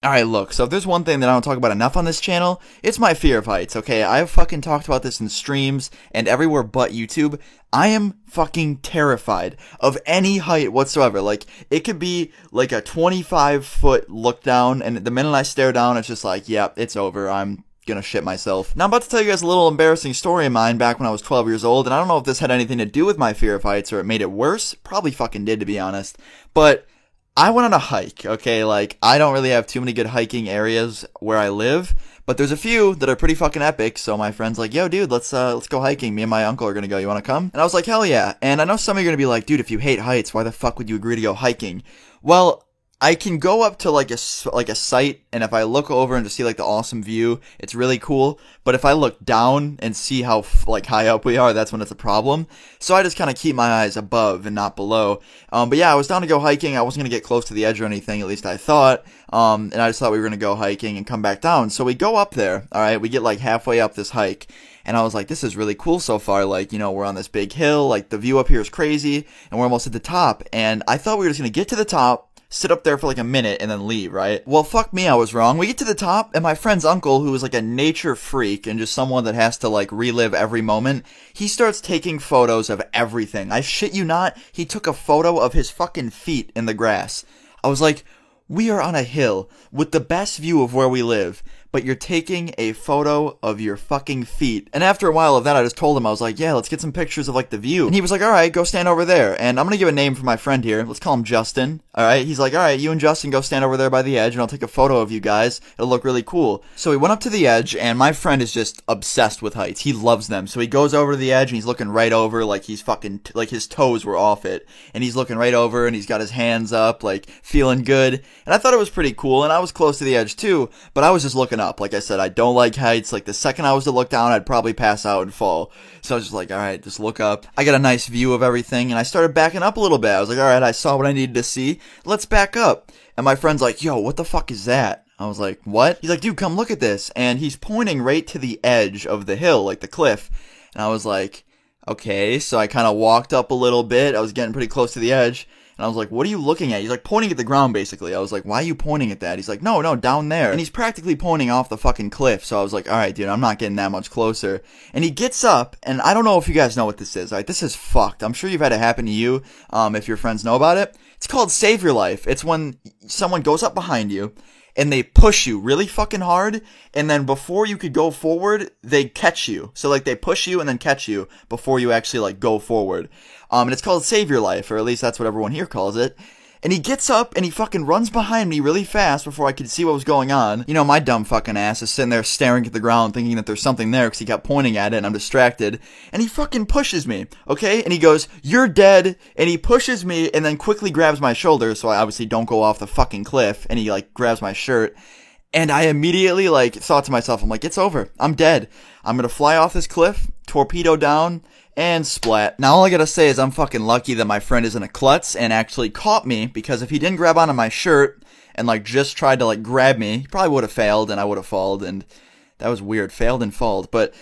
Alright, look, so if there's one thing that I don't talk about enough on this channel, it's my fear of heights, okay? I've fucking talked about this in streams and everywhere but YouTube. I am fucking terrified of any height whatsoever. Like, it could be like a 25-foot look down, and the minute I stare down, it's just like, yep, it's over. I'm gonna shit myself. Now, I'm about to tell you guys a little embarrassing story of mine back when I was 12 years old, and I don't know if this had anything to do with my fear of heights or it made it worse. Probably fucking did, to be honest. But I went on a hike, okay? Like, I don't really have too many good hiking areas where I live, but there's a few that are pretty fucking epic, so my friend's like, yo, dude, let's go hiking. Me and my uncle are gonna go. You wanna come? And I was like, hell yeah. And I know some of you are gonna be like, dude, if you hate heights, why the fuck would you agree to go hiking? Well, I can go up to like a site, and if I look over and just see like the awesome view, it's really cool. But if I look down and see how like high up we are, that's when it's a problem. So I just kind of keep my eyes above and not below. But yeah, I was down to go hiking. I wasn't gonna get close to the edge or anything, at least I thought. And I just thought we were gonna go hiking and come back down. So we go up there. All right, we get like halfway up this hike. And I was like, this is really cool so far. Like, you know, we're on this big hill. Like, the view up here is crazy. And we're almost at the top. And I thought we were just going to get to the top, sit up there for like a minute, and then leave, right? Well, fuck me, I was wrong. We get to the top, and my friend's uncle, who is like a nature freak and just someone that has to like relive every moment, he starts taking photos of everything. I shit you not, he took a photo of his fucking feet in the grass. I was like, we are on a hill with the best view of where we live, but you're taking a photo of your fucking feet. And after a while of that, I just told him, I was like, yeah, let's get some pictures of like the view. And he was like, alright, go stand over there. And I'm gonna give a name for my friend here. Let's call him Justin. Alright, he's like, alright, you and Justin go stand over there by the edge and I'll take a photo of you guys. It'll look really cool. So we went up to the edge, and my friend is just obsessed with heights. He loves them. So he goes over to the edge and he's looking right over, like he's fucking, like his toes were off it. And he's looking right over and he's got his hands up, like feeling good. And I thought it was pretty cool, and I was close to the edge too, but I was just looking up. Like I said, I don't like heights. Like, the second I was to look down, I'd probably pass out and fall. So I was just like, alright, just look up. I got a nice view of everything, and I started backing up a little bit. I was like, alright, I saw what I needed to see. Let's back up. And my friend's like, yo, what the fuck is that? I was like, what? He's like, dude, come look at this. And he's pointing right to the edge of the hill, like the cliff. And I was like, okay. So I kind of walked up a little bit. I was getting pretty close to the edge. And I was like, what are you looking at? He's like pointing at the ground, basically. I was like, why are you pointing at that? He's like, no, down there. And he's practically pointing off the fucking cliff. So I was like, alright, dude, I'm not getting that much closer. And he gets up, and I don't know if you guys know what this is. Alright, this is fucked. I'm sure you've had it happen to you, if your friends know about it. It's called Save Your Life. It's when someone goes up behind you, and they push you really fucking hard, and then before you could go forward, they catch you. So, like, they push you and then catch you before you actually, like, go forward. And it's called Save Your Life, or at least that's what everyone here calls it. And he gets up, and he fucking runs behind me really fast before I could see what was going on. You know, my dumb fucking ass is sitting there staring at the ground thinking that there's something there because he kept pointing at it and I'm distracted. And he fucking pushes me, okay? And he goes, you're dead. And he pushes me and then quickly grabs my shoulder, so I obviously don't go off the fucking cliff. And he, like, grabs my shirt. And I immediately, like, thought to myself, I'm like, it's over. I'm dead. I'm gonna fly off this cliff, torpedo down, and splat. Now all I gotta say is I'm fucking lucky that my friend isn't a klutz and actually caught me, because if he didn't grab onto my shirt and like just tried to like grab me, he probably would have failed and I would have falled, and that was weird. Failed and falled. But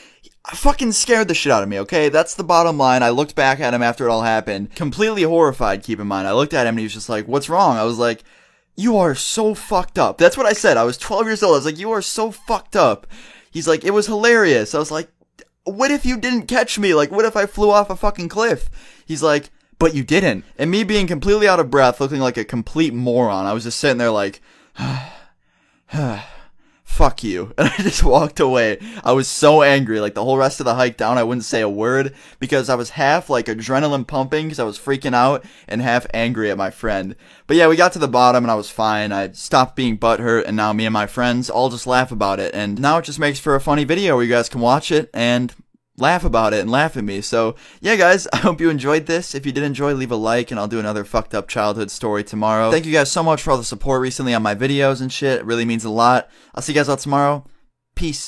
I fucking scared the shit out of me, okay? That's the bottom line. I looked back at him after it all happened, completely horrified, keep in mind. I looked at him and he was just like, what's wrong? I was like, you are so fucked up. That's what I said. I was 12 years old. I was like, you are so fucked up. He's like, it was hilarious. I was like, what if you didn't catch me? Like, what if I flew off a fucking cliff? He's like, but you didn't. And me being completely out of breath, looking like a complete moron, I was just sitting there like, fuck you. And I just walked away. I was so angry. Like, the whole rest of the hike down, I wouldn't say a word because I was half like adrenaline pumping because I was freaking out and half angry at my friend. But yeah, we got to the bottom and I was fine. I stopped being butthurt, and now me and my friends all just laugh about it. And now it just makes for a funny video where you guys can watch it and laugh about it and laugh at me. So yeah, guys, I hope you enjoyed this. If you did enjoy, leave a like, and I'll do another fucked up childhood story tomorrow. Thank you guys so much for all the support recently on my videos and shit. It really means a lot. I'll see you guys all tomorrow. Peace.